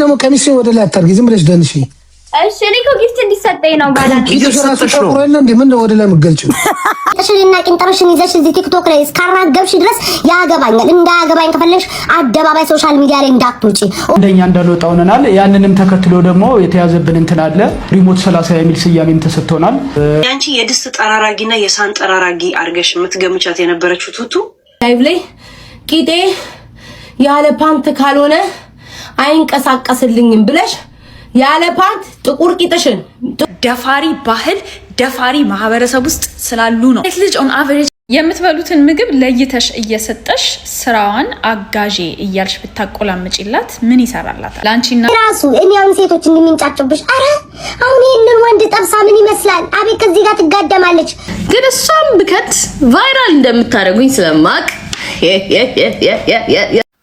ደግሞ ከሚስቴ ወደ ላይ አታርጊ፣ ዝም ብለሽ ደንሺ። እሺ እኔ እኮ ጊፍት እንዲሰጠኝ ነው ባላንስ እየሰራሽ ነው እንዴ? ምን ወደ ላይ መገልጭ እሺና ቂንጠርሽን ይዘሽ እዚህ ቲክቶክ ላይ እስካራገብሽ ድረስ ያገባኛል። እንዳያገባኝ ከፈለሽ አደባባይ ሶሻል ሚዲያ ላይ እንዳትውጪ። እንደኛ እንዳልወጣው ነናል። ያንንም ተከትሎ ደግሞ የተያዘብን እንትን አለ። ሪሞት 30 የሚል ስያሜም ተሰጥቶናል። ያንቺ የድስት ጠራራጊና የሳን ጠራራጊ አርገሽ የምትገምቻት የነበረችው ቱቱ ላይቭ ላይ ቂጤ ያለ ፓንት ካልሆነ አይንቀሳቀስልኝም ብለሽ ያለ ፓንት ጥቁር ቂጥሽን ደፋሪ ባህል ደፋሪ ማህበረሰብ ውስጥ ስላሉ ነው። ልጅ ኦን አቨሬጅ የምትበሉትን ምግብ ለይተሽ እየሰጠሽ ስራዋን አጋዤ እያልሽ ብታቆላምጪላት ምን ይሰራላታል? ላንቺና ራሱ እኔ አሁን ሴቶች እንደሚንጫጩብሽ አረ አሁን ይሄንን ወንድ ጠብሳ ምን ይመስላል? አቤት ከዚህ ጋር ትጋደማለች። ግን እሷም ብከት ቫይራል እንደምታደርጉኝ ስለማቅ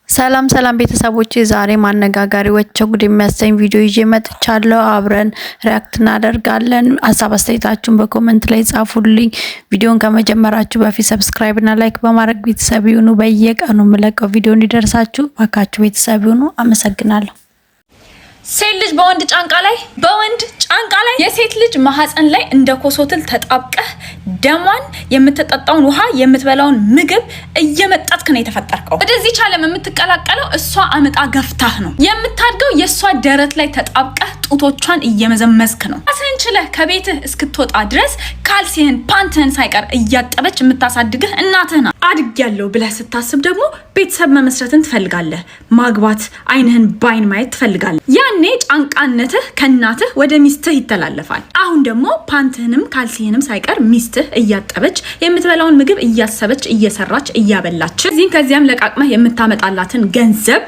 ሰላም ሰላም ቤተሰቦቼ፣ ዛሬ ማነጋጋሪ ወቸው ጉድ የሚያሰኝ ቪዲዮ ይዤ መጥቻለሁ። አብረን ሪአክት እናደርጋለን። ሀሳብ አስተያየታችሁን በኮሜንት ላይ ጻፉልኝ። ቪዲዮን ከመጀመራችሁ በፊት ሰብስክራይብ እና ላይክ በማድረግ ቤተሰብ ይሁኑ። በየቀኑ የምለቀው ቪዲዮ እንዲደርሳችሁ ባካችሁ ቤተሰብ ይሁኑ። አመሰግናለሁ። ሴት ልጅ በወንድ ጫንቃ ላይ የሴት ልጅ ማህፀን ላይ እንደ ኮሶትል ተጣብቀህ ደሟን የምትጠጣውን ውሃ የምትበላውን ምግብ እየመጣጥክ ነው የተፈጠርከው። ወደዚህ ቻለም የምትቀላቀለው እሷ አመጣ ገፍታህ ነው የምታድገው። የእሷ ደረት ላይ ተጣብቀህ ጡቶቿን እየመዘመዝክ ነው። አሰንችለህ ከቤትህ እስክትወጣ ድረስ ካልሲህን ፓንትህን ሳይቀር እያጠበች የምታሳድግህ እናትህ ናት። አድጌያለሁ ብለህ ስታስብ ደግሞ ቤተሰብ መመስረትን ትፈልጋለህ። ማግባት፣ አይንህን ባይን ማየት ትፈልጋለህ። ያኔ ጫንቃነትህ ከእናትህ ወደ ሚስትህ ይተላለፋል። አሁን ደግሞ ፓንትህንም ካልሲህንም ሳይቀር ሚስትህ እያጠበች የምትበላውን ምግብ እያሰበች እየሰራች እያበላች እዚህን ከዚያም ለቃቅመህ የምታመጣላትን ገንዘብ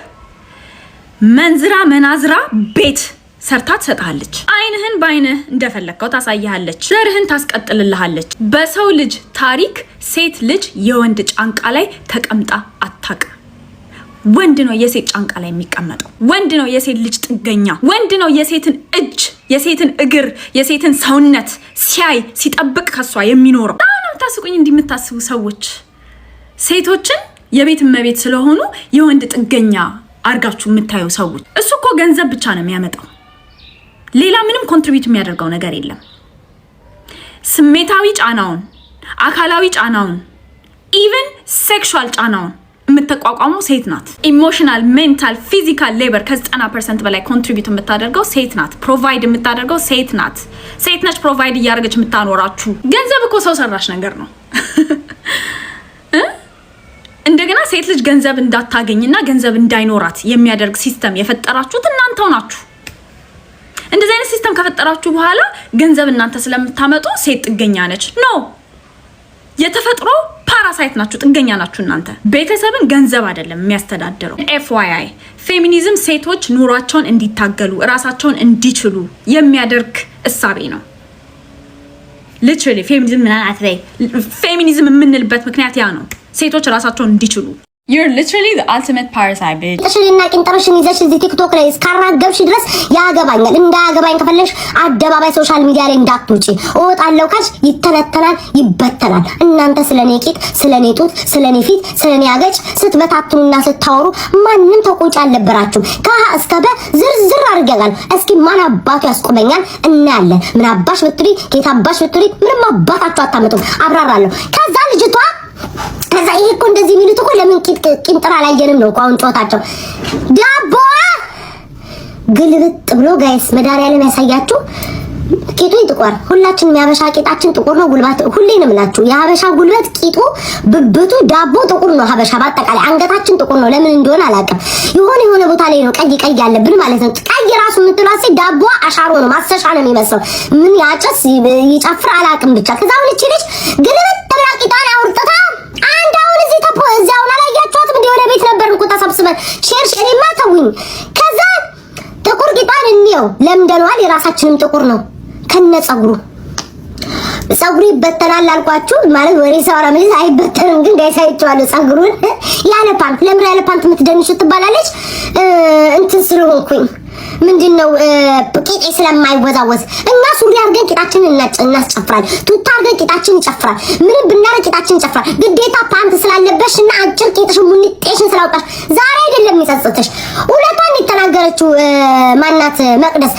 መንዝራ መናዝራ ቤት ሰርታ ትሰጣለች። አይንህን ባይንህ እንደፈለከው ታሳያለች። ዘርህን ታስቀጥልልሃለች። በሰው ልጅ ታሪክ ሴት ልጅ የወንድ ጫንቃ ላይ ተቀምጣ አታውቅም። ወንድ ነው የሴት ጫንቃ ላይ የሚቀመጠው። ወንድ ነው የሴት ልጅ ጥገኛ። ወንድ ነው የሴትን እጅ፣ የሴትን እግር፣ የሴትን ሰውነት ሲያይ ሲጠብቅ ከሷ የሚኖረው። አሁን ታስቁኝ እንዲምታስቡ ሰዎች ሴቶችን የቤት እመቤት ስለሆኑ የወንድ ጥገኛ አርጋችሁ የምታዩ ሰዎች፣ እሱ እኮ ገንዘብ ብቻ ነው የሚያመጣው። ሌላ ምንም ኮንትሪቢዩት የሚያደርገው ነገር የለም። ስሜታዊ ጫናውን፣ አካላዊ ጫናውን፣ ኢቨን ሴክሹዋል ጫናውን የምትቋቋመው ሴት ናት። ኢሞሽናል፣ ሜንታል፣ ፊዚካል ሌበር ከ90% በላይ ኮንትሪቢዩት የምታደርገው ሴት ናት። ፕሮቫይድ የምታደርገው ሴት ናት። ሴት ነች ፕሮቫይድ እያደረገች የምታኖራችሁ። ገንዘብ እኮ ሰው ሰራሽ ነገር ነው። እንደገና ሴት ልጅ ገንዘብ እንዳታገኝና ገንዘብ እንዳይኖራት የሚያደርግ ሲስተም የፈጠራችሁት እናንተው ናችሁ። እንደዚህ አይነት ሲስተም ከፈጠራችሁ በኋላ ገንዘብ እናንተ ስለምታመጡ ሴት ጥገኛ ነች። ኖ፣ የተፈጥሮ ፓራሳይት ናችሁ፣ ጥገኛ ናችሁ እናንተ። ቤተሰብን ገንዘብ አይደለም የሚያስተዳድረው። FYI ፌሚኒዝም ሴቶች ኑሯቸውን እንዲታገሉ እራሳቸውን እንዲችሉ የሚያደርግ እሳቤ ነው። ሊትራሊ ፌሚኒዝም ምን አትበይ። ፌሚኒዝም የምንልበት ምክንያት ያ ነው፣ ሴቶች እራሳቸውን እንዲችሉ። You're literally the ultimate parasite, bitch. እሺና ቂንጠርሽን ይዘሽ እዚህ ቲክቶክ ላይ እስካራገብሽ ድረስ ያገባኛል። እንዳያገባኝ ከፈለሽ አደባባይ ሶሻል ሚዲያ ላይ እንዳትውጪ። እወጣለሁ ካልሽ ይተነተናል፣ ይበተናል። እናንተ ስለኔ ቂጥ፣ ስለኔ ጡት፣ ስለኔ ፊት፣ ስለኔ አገጭ ስትበታትኑና ስታወሩ ማንንም ተቆጭ አልነበራችሁም። ከሀ እስከ በ ዝርዝር አድርገናል። እስኪ ማን አባቱ ያስቆመኛል እናያለን። ምን አባሽ ብትሪ፣ ጌታ አባሽ ብትሪ ምንም አባታችሁ አታመጡም። አብራራለሁ። ከዛ ልጅቷ ከዛ ይሄ እኮ እንደዚህ የሚሉት እኮ ለምን ቂንጥራ አላየንም ነው እኮ አሁን ጮታቸው። ዳቦ ግልብጥ ብሎ ጋይስ መዳሪያለን ያሳያችሁ። ቂጡ ይጥቋር። ሁላችንም የሀበሻ ቂጣችን ጥቁር ነው። ጉልበት ሁሌ ነው የምላችሁ። የሀበሻ ጉልበት ቂጡ፣ ብብቱ፣ ዳቦ ጥቁር ነው። ሀበሻ በአጠቃላይ አንገታችን ጥቁር ነው። ለምን እንደሆነ አላውቅም። የሆነ ቦታ ላይ ነው ቀይ ቀይ ያለብን ማለት ነው። ቀይ ራሱ የምትሏት ዳቦ አሻሮ ነው፣ ማሰሻ ነው የሚመስለው። ምን ያጨስ ይጨፍር አላውቅም። ብቻ ከዛ አሁን እቺ ልጅ ግልብጥ ብላ ቂጣን አውርጥታ አንድ አሁን እዚህ እዚያው አላያችኋትም? እንደ ወደ ቤት ነበር እንቁ ተሰብስበን ሼርሽኔማ ተውኝ። ከዛ ጥቁር ቂጣን እንየው ለምደነዋል። የራሳችንም ጥቁር ነው ከነ ጸጉሩ። ጸጉሩ ይበተናል አልኳችሁ ማለት ወሬ ሰውራ ማለት አይበተንም ግን ጋይስ አይቻለሁ ጸጉሩን ያለ ፓንት ለምን ያለ ፓንት የምትደንሽ ትባላለች እንትን ስለሆንኩኝ ምንድነው ቂጤ ስለማይወዛወዝ እና ሱሪ አድርገን ቂጣችንን እናስጨፍራል ቱታ አድርገን ቂጣችንን ይጨፍራል ምንም ብናረግ ቂጣችንን ይጨፍራል ግዴታ ፓንት ስላለበሽና አጭር ቂጥሽ ሙኒጤሽን ስላውጣሽ ዛሬ አይደለም የሚጸጽትሽ ሁለቷን የተናገረችው ማናት መቅደስ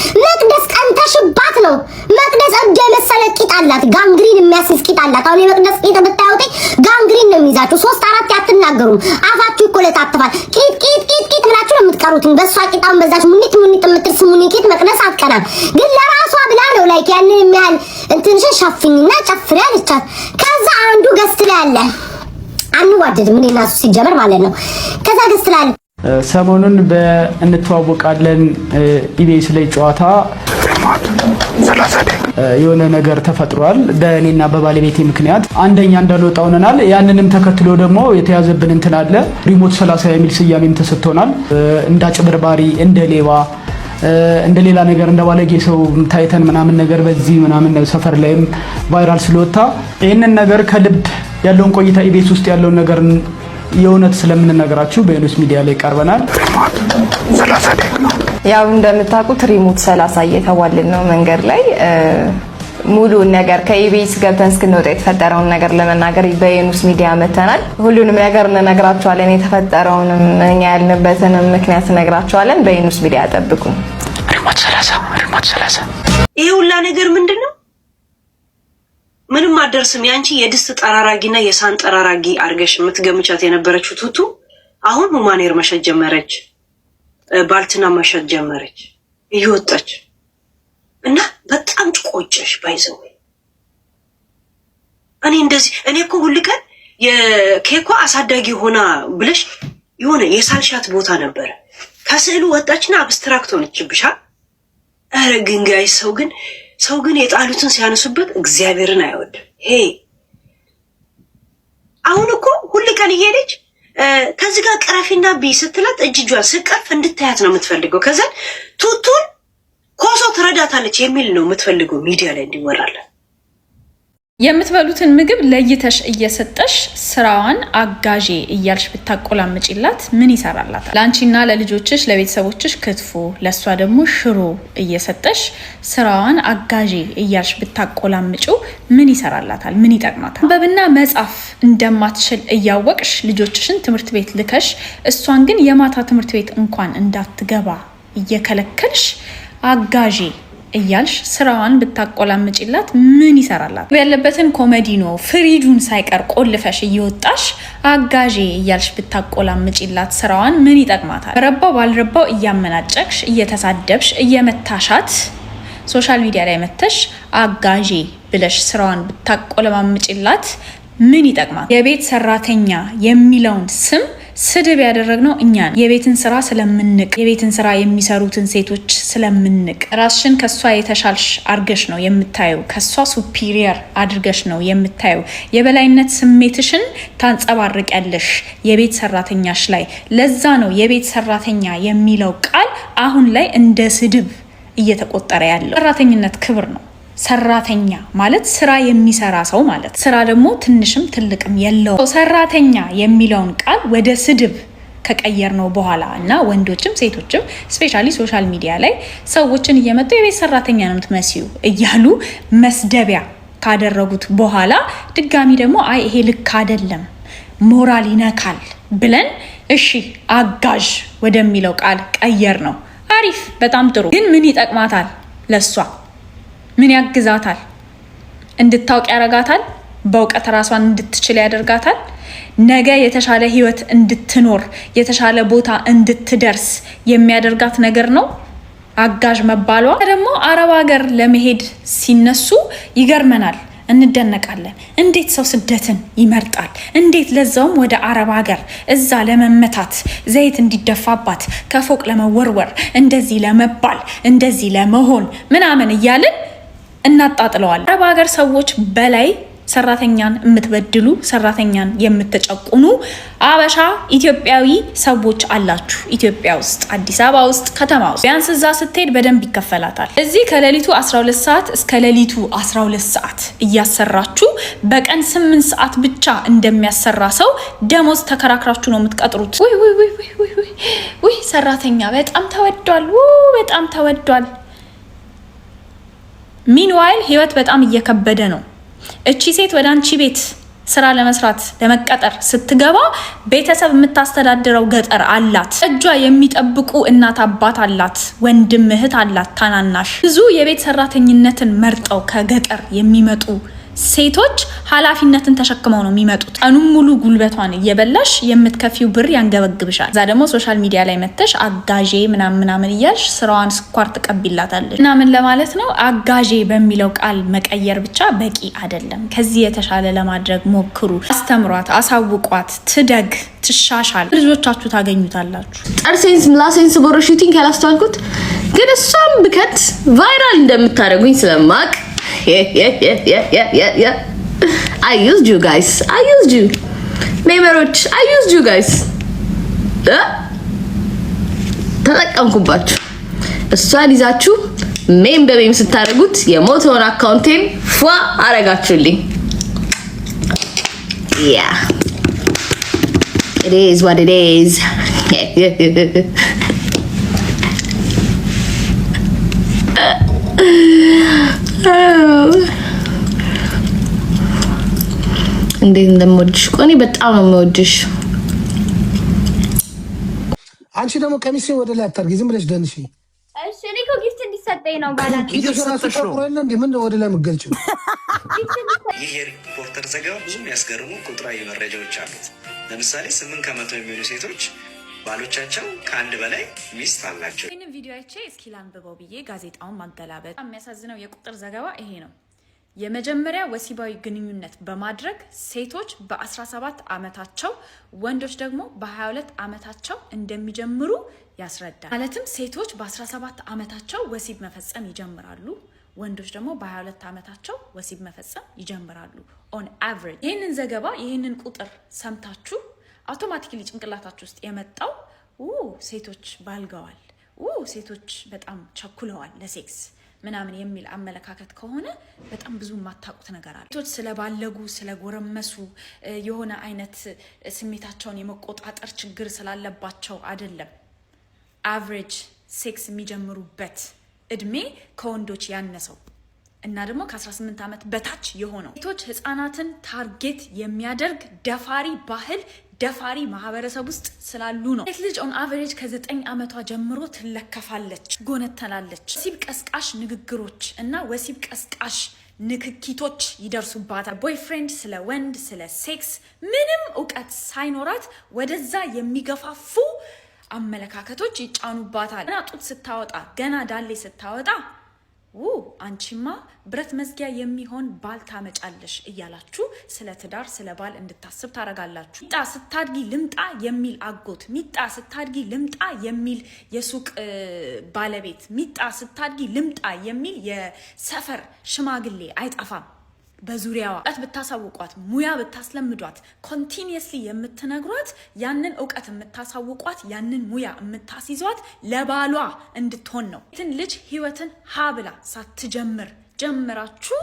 ቀንተሽባት ነው መቅደስ እጀ መሰለ ቂጥ አላት ጋንግሪን የሚያስይዝ ቂጥ አላት አሁን የመቅደስ ቂጥ ብታዩት ጋንግሪን ነው የሚይዛችሁ 3-4 ያትናገሩም አፋችሁ ይቆለጣጥፋል ቂጥ ብላችሁ ነው የምትቀሩት በሷ ቂጣውን በዛች ሙኒት የምትርስ ሙኒት መቅደስ አትቀናም ግን ለራሷ ብላ ነው ላይክ ያንን የሚያህል እንትንሽን ሸፍኝና ጨፍሪ አለቻት ከዛ አንዱ ገስት ላይ አለ አንዋደድም እኔና እሱ ሲጀመር ማለት ነው ከዛ ገስት ላይ ሰሞኑን በእንተዋወቃለን ኢቢኤስ ላይ ጨዋታ የሆነ ነገር ተፈጥሯል በእኔና በባለቤቴ ምክንያት አንደኛ እንዳልወጣ ሆነናል ያንንም ተከትሎ ደግሞ የተያዘብን እንትን አለ ሪሞት 30 የሚል ስያሜም ተሰጥቶናል እንዳጭበርባሪ እንደሌባ እንደሌላ ነገር እንደባለጌ ሰው ታይተን ምናምን ነገር በዚህ ምናምን ሰፈር ላይም ቫይራል ስለወጣ ይሄንን ነገር ከልብ ያለውን ቆይታ ኢቢኤስ ውስጥ ያለውን ነገር የእውነት ስለምንነግራችሁ በዩኒስ ሚዲያ ላይ ቀርበናል ያው እንደምታውቁት ሪሞት 30 እየተባልን ነው መንገድ ላይ ሙሉ ነገር ከኢቢኤስ ገብተን እስክንወጣ የተፈጠረውን ነገር ለመናገር በዩኒስ ሚዲያ መተናል ሁሉንም ነገር እንነግራችኋለን የተፈጠረውንም እኛ ያልንበትንም ምክንያት እንነግራችኋለን በዩኒስ ሚዲያ ጠብቁ ሪሞት 30 ይሄ ሁላ ነገር ምንድነው ምንም አደርስም ያንቺ የድስት ጠራራጊና የሳን ጠራራጊ አርገሽ የምትገምቻት የነበረችው ቱቱ አሁን ሁማኔር መሸጥ ጀመረች ባልትና መሸጥ ጀመረች እየወጣች እና በጣም ቆጨሽ ባይዘው እኔ እኮ ሁሉ ቀን የኬኳ አሳዳጊ ሆና ብለሽ የሆነ የሳልሻት ቦታ ነበር ከስዕሉ ወጣችና አብስትራክት ሆነችብሻ አረ ግን ጋይስ ሰው ግን የጣሉትን ሲያነሱበት እግዚአብሔርን አይወድ ሄ አሁን እኮ ሁሉ ቀን እየሄደች ከዚህ ጋር ቀራፊና ቢ ስትላት እጅጇን ስቀፍ እንድታያት ነው የምትፈልገው ከዛ ቱቱን ኮሶ ትረዳታለች የሚል ነው የምትፈልገው ሚዲያ ላይ እንዲወራለን የምትበሉትን ምግብ ለይተሽ እየሰጠሽ ስራዋን አጋዤ እያልሽ ብታቆላምጪላት ምን ይሰራላታል? ላንቺና ለልጆችሽ ለቤተሰቦችሽ ክትፎ ለሷ ደግሞ ሽሮ እየሰጠሽ ስራዋን አጋዤ እያልሽ ብታቆላምጪው ምን ይሰራላታል? ምን ይጠቅማታል? በብና መጻፍ እንደማትችል እያወቅሽ ልጆችሽን ትምህርት ቤት ልከሽ እሷን ግን የማታ ትምህርት ቤት እንኳን እንዳትገባ እየከለከልሽ አጋዤ እያልሽ ስራዋን ብታቆላምጪላት ምን ይሰራላት? ያለበትን ኮሜዲኖ ፍሪጁን ሳይቀር ቆልፈሽ እየወጣሽ አጋዤ እያልሽ ብታቆላምጪላት ስራዋን ምን ይጠቅማታል? በረባው ባልረባው እያመናጨቅሽ እየተሳደብሽ እየመታሻት ሶሻል ሚዲያ ላይ መተሽ አጋዤ ብለሽ ስራዋን ብታቆላምጪላት ምን ይጠቅማታል? የቤት ሰራተኛ የሚለውን ስም ስድብ ያደረግነው እኛን የቤትን ስራ ስለምንቅ የቤትን ስራ የሚሰሩትን ሴቶች ስለምንቅ ራስሽን ከሷ የተሻልሽ አድርገሽ ነው የምታዩ ከሷ ሱፒሪየር አድርገሽ ነው የምታዩ የበላይነት ስሜትሽን ታንጸባርቂያለሽ የቤት ሰራተኛሽ ላይ ለዛ ነው የቤት ሰራተኛ የሚለው ቃል አሁን ላይ እንደ ስድብ እየተቆጠረ ያለው ሰራተኝነት ክብር ነው ሰራተኛ ማለት ስራ የሚሰራ ሰው ማለት ስራ ደግሞ ትንሽም ትልቅም የለው ሰራተኛ የሚለውን ቃል ወደ ስድብ ከቀየር ነው በኋላ እና ወንዶችም ሴቶችም ስፔሻሊ ሶሻል ሚዲያ ላይ ሰዎችን እየመጡ የቤት ሰራተኛ ነው የምትመስዩ እያሉ መስደቢያ ካደረጉት በኋላ ድጋሚ ደግሞ አይ ይሄ ልክ አይደለም ሞራል ይነካል ብለን እሺ አጋዥ ወደሚለው ቃል ቀየር ነው አሪፍ በጣም ጥሩ ግን ምን ይጠቅማታል ለሷ ምን ያግዛታል እንድታውቅ ያረጋታል በእውቀት ራሷን እንድትችል ያደርጋታል ነገ የተሻለ ህይወት እንድትኖር የተሻለ ቦታ እንድትደርስ የሚያደርጋት ነገር ነው አጋዥ መባሏ ደግሞ አረብ ሀገር ለመሄድ ሲነሱ ይገርመናል እንደነቃለን እንዴት ሰው ስደትን ይመርጣል እንዴት ለዛውም ወደ አረብ ሀገር እዛ ለመመታት ዘይት እንዲደፋባት ከፎቅ ለመወርወር እንደዚህ ለመባል እንደዚህ ለመሆን ምናምን እያልን እናጣጥለዋል አረብ ሀገር ሰዎች በላይ ሰራተኛን የምትበድሉ ሰራተኛን የምትጨቁኑ አበሻ ኢትዮጵያዊ ሰዎች አላችሁ። ኢትዮጵያ ውስጥ አዲስ አበባ ውስጥ ከተማ ውስጥ ቢያንስ እዛ ስትሄድ በደንብ ይከፈላታል። እዚህ ከሌሊቱ 12 ሰዓት እስከ ሌሊቱ 12 ሰዓት እያሰራችሁ በቀን 8 ሰዓት ብቻ እንደሚያሰራ ሰው ደሞዝ ተከራክራችሁ ነው የምትቀጥሩት። ወይ ሰራተኛ በጣም ተወዷል፣ በጣም ተወዷል። ሚንዋይል ህይወት በጣም እየከበደ ነው። እቺ ሴት ወደ አንቺ ቤት ስራ ለመስራት ለመቀጠር ስትገባ ቤተሰብ የምታስተዳድረው ገጠር አላት። እጇ የሚጠብቁ እናት አባት አላት፣ ወንድም እህት አላት፣ ታናናሽ። ብዙ የቤት ሰራተኝነትን መርጠው ከገጠር የሚመጡ ሴቶች ኃላፊነትን ተሸክመው ነው የሚመጡት። ቀኑን ሙሉ ጉልበቷን እየበላሽ የምትከፊው ብር ያንገበግብሻል። እዛ ደግሞ ሶሻል ሚዲያ ላይ መተሽ አጋዤ ምናምን እያልሽ ስራዋን ስኳር ትቀቢላታለሽ። እና ምን ለማለት ነው? አጋዤ በሚለው ቃል መቀየር ብቻ በቂ አይደለም። ከዚህ የተሻለ ለማድረግ ሞክሩ። አስተምሯት፣ አሳውቋት፣ ትደግ፣ ትሻሻል። ልጆቻችሁ ታገኙታላችሁ። ጠርሴንስ ምላሴንስ ቦረሹቲንግ ያላስተዋልኩት ግን እሷም ብከት ቫይራል እንደምታደርጉኝ ስለማቅ I used you guys. I used you. ሜመሮች I used you guys. ተጠቀምኩባችሁ። እሷን ይዛችሁ ሜም በሜም ስታደርጉት የሞተውን አካውንቴን ፏ አረጋችሁልኝ። Yeah. It is what it is. እንዴት እንደምወድሽ ቆኒ በጣም ነው የምወድሽ። አንቺ ደግሞ ቀሚስን ወደ ላይ አታርጊ፣ ዝም ብለሽ ደንሺ። እሺ እኔ እኮ ጊፍት እንዲሰጠኝ ነው ባላን እየሰራሽ ነው እንዴ? ምን ወደ ላይ የምትገልጪው? ይህ የሪፖርተር ዘገባ ብዙ የሚያስገርሙ ቁጥራዊ መረጃዎች አሉት። ለምሳሌ 8 ከመቶ የሚሆኑ ሴቶች ባሎቻቸው ከአንድ በላይ ሚስት አላቸው። ይህንን ቪዲዮ አይቼ እስኪ ላንብበው ብዬ ጋዜጣውን ማገላበጥ። የሚያሳዝነው የቁጥር ዘገባ ይሄ ነው። የመጀመሪያ ወሲባዊ ግንኙነት በማድረግ ሴቶች በ17 ዓመታቸው ወንዶች ደግሞ በ22 ዓመታቸው እንደሚጀምሩ ያስረዳል። ማለትም ሴቶች በ17 ዓመታቸው ወሲብ መፈጸም ይጀምራሉ፣ ወንዶች ደግሞ በ22 ዓመታቸው ወሲብ መፈጸም ይጀምራሉ ኦን አቨሬጅ። ይህንን ዘገባ ይህንን ቁጥር ሰምታችሁ አውቶማቲካሊ ጭንቅላታችሁ ውስጥ የመጣው ሴቶች ባልገዋል፣ ሴቶች በጣም ቸኩለዋል ለሴክስ ምናምን የሚል አመለካከት ከሆነ በጣም ብዙ የማታውቁት ነገር አለ። ሴቶች ስለባለጉ ስለጎረመሱ የሆነ አይነት ስሜታቸውን የመቆጣጠር ችግር ስላለባቸው አይደለም። አቨሬጅ ሴክስ የሚጀምሩበት እድሜ ከወንዶች ያነሰው እና ደግሞ ከ18 ዓመት በታች የሆነው ሴቶች ህፃናትን ታርጌት የሚያደርግ ደፋሪ ባህል ደፋሪ ማህበረሰብ ውስጥ ስላሉ ነው። ሴት ልጅ ኦን አቨሬጅ ከ9 ዓመቷ ጀምሮ ትለከፋለች፣ ጎነተላለች። ወሲብ ቀስቃሽ ንግግሮች እና ወሲብ ቀስቃሽ ንክኪቶች ይደርሱባታል። ቦይፍሬንድ ስለ ወንድ ስለ ሴክስ ምንም እውቀት ሳይኖራት ወደዛ የሚገፋፉ አመለካከቶች ይጫኑባታል። ገና ጡት ስታወጣ ገና ዳሌ ስታወጣ አንቺማ ብረት መዝጊያ የሚሆን ባል ታመጫለሽ እያላችሁ ስለ ትዳር ስለ ባል እንድታስብ ታረጋላችሁ። ሚጣ ስታድጊ ልምጣ የሚል አጎት፣ ሚጣ ስታድጊ ልምጣ የሚል የሱቅ ባለቤት፣ ሚጣ ስታድጊ ልምጣ የሚል የሰፈር ሽማግሌ አይጠፋም። በዙሪያዋ እውቀት ብታሳውቋት፣ ሙያ ብታስለምዷት፣ ኮንቲኒየስሊ የምትነግሯት ያንን እውቀት የምታሳውቋት ያንን ሙያ የምታስይዟት ለባሏ እንድትሆን ነው። ትን ልጅ ህይወትን ሀብላ ሳትጀምር ጀምራችሁ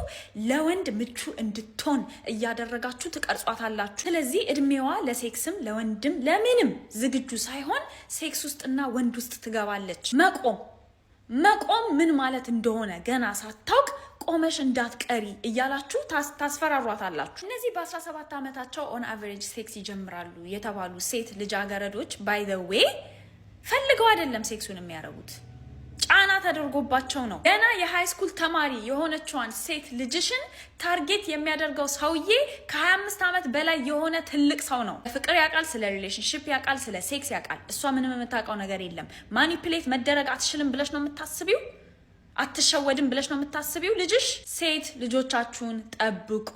ለወንድ ምቹ እንድትሆን እያደረጋችሁ ትቀርጿታላችሁ። ስለዚህ እድሜዋ ለሴክስም ለወንድም ለምንም ዝግጁ ሳይሆን ሴክስ ውስጥና ወንድ ውስጥ ትገባለች። መቆም ምን ማለት እንደሆነ ገና ሳታውቅ ቆመሽ እንዳትቀሪ እያላችሁ ታስፈራሯታላችሁ። እነዚህ በ17 ዓመታቸው ኦን አቨሬጅ ሴክስ ይጀምራሉ የተባሉ ሴት ልጃገረዶች ባይ ዘ ዌይ ፈልገው አይደለም ሴክሱን የሚያደርጉት፣ ጫና ተደርጎባቸው ነው። ገና የሃይ ስኩል ተማሪ የሆነችዋን ሴት ልጅሽን ታርጌት የሚያደርገው ሰውዬ ከ25 ዓመት በላይ የሆነ ትልቅ ሰው ነው። ፍቅር ያውቃል፣ ስለ ሪሌሽንሽፕ ያውቃል፣ ስለ ሴክስ ያውቃል። እሷ ምንም የምታውቀው ነገር የለም። ማኒፕሌት መደረግ አትችልም ብለሽ ነው የምታስቢው? አትሸወድም ብለሽ ነው የምታስቢው? ልጅሽ ሴት ልጆቻችሁን ጠብቁ፣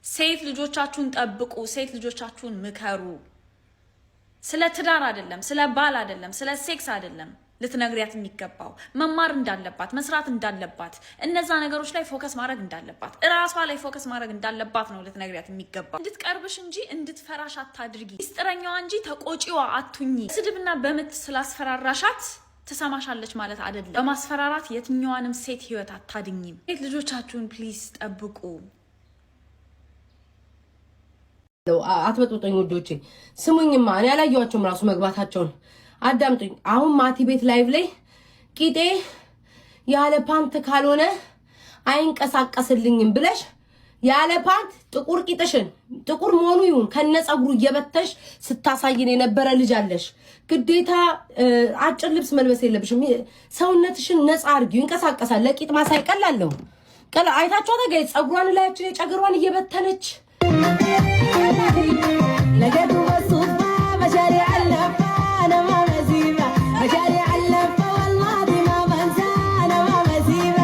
ሴት ልጆቻችሁን ጠብቁ፣ ሴት ልጆቻችሁን ምከሩ። ስለ ትዳር አይደለም፣ ስለ ባል አይደለም፣ ስለ ሴክስ አይደለም። ልትነግሪያት የሚገባው መማር እንዳለባት መስራት እንዳለባት እነዛ ነገሮች ላይ ፎከስ ማድረግ እንዳለባት እራሷ ላይ ፎከስ ማድረግ እንዳለባት ነው ልትነግሪያት የሚገባው። እንድትቀርብሽ እንጂ እንድትፈራሽ አታድርጊ። ሚስጥረኛዋ እንጂ ተቆጪዋ አቱኝ። ስድብና በምት ስላስፈራራሻት ትሰማሻለች ማለት አይደለም። በማስፈራራት የትኛዋንም ሴት ህይወት አታድኝም። ሴት ልጆቻችሁን ፕሊዝ ጠብቁ። አትበጥብጡኝ ውዶቼ፣ ስሙኝማ እኔ ያላየኋቸውም ራሱ መግባታቸውን አዳምጡኝ። አሁን ማቲ ቤት ላይቭ ላይ ቂጤ ያለ ፓንት ካልሆነ አይንቀሳቀስልኝም ብለሽ ያለ ፓንት ጥቁር ቂጥሽን ጥቁር መሆኑ ይሁን ከነጸጉሩ እየበተሽ ስታሳይን የነበረ ልጅ አለሽ። ግዴታ አጭር ልብስ መልበስ የለብሽም። ሰውነትሽን ነፃ አድርጊው፣ ይንቀሳቀሳል። ለቂጥ ማሳይ ቀላለሁ ቀላ አይታችኋት ጋር ጸጉሯን ላያችን የጨገሯን እየበተነች ለገዱ ወሱባ መሻሪ አለፋ ነማ መዚባ መሻሪ አለፋ والله ما بنسى نما መዚባ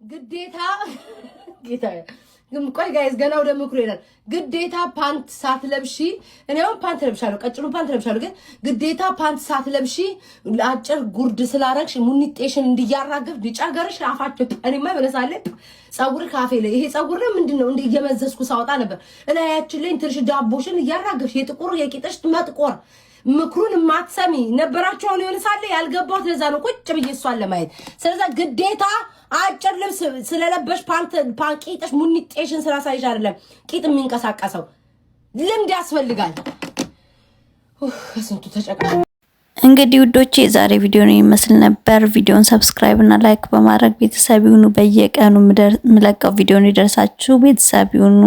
ግዴታ ጌታ ግን ቆይ ጋይስ ገና ወደ ምክሩ ይላል። ግዴታ ፓንት ሳትለብሺ እኔው ፓንት ለብሻለሁ፣ ቀጭኑ ፓንት ለብሻለሁ። ግን ግዴታ ፓንት ሳትለብሺ አጭር ጉርድ ስላረግሽ ሙኒጤሽን እንዲያራግፍ ዲጫገርሽ አፋጭ እኔማ በለሳለ ጸጉር ካፌ ላይ ይሄ ጸጉር ምንድነው እንደ እየመዘዝኩ ሳወጣ ነበር። እላያችን ላይ ትርሽ ዳቦሽን እያራግፍሽ የጥቁር የቂጥሽ መጥቆር ምክሩን ማትሰሚ ነበራችሁ። አሁን ይወልሳለ ያልገባው ለዛ ነው ቁጭ ብዬ እሷን ለማየት። ስለዚህ ግዴታ አጭር ልብስ ስለለበሽ ቂጥሽ ሙኒጤሽን ስላሳይሽ አይደለም ቂጥ የሚንቀሳቀሰው ልምድ ያስፈልጋል። ከስንቱ ተጨቃ እንግዲህ ውዶቼ የዛሬ ቪዲዮ ነው ይመስል ነበር። ቪዲዮን ሰብስክራይብ እና ላይክ በማድረግ ቤተሰብ ይሁኑ። በየቀኑ ምለቀው ቪዲዮ እንዲደርሳችሁ ቤተሰብ ይሁኑ።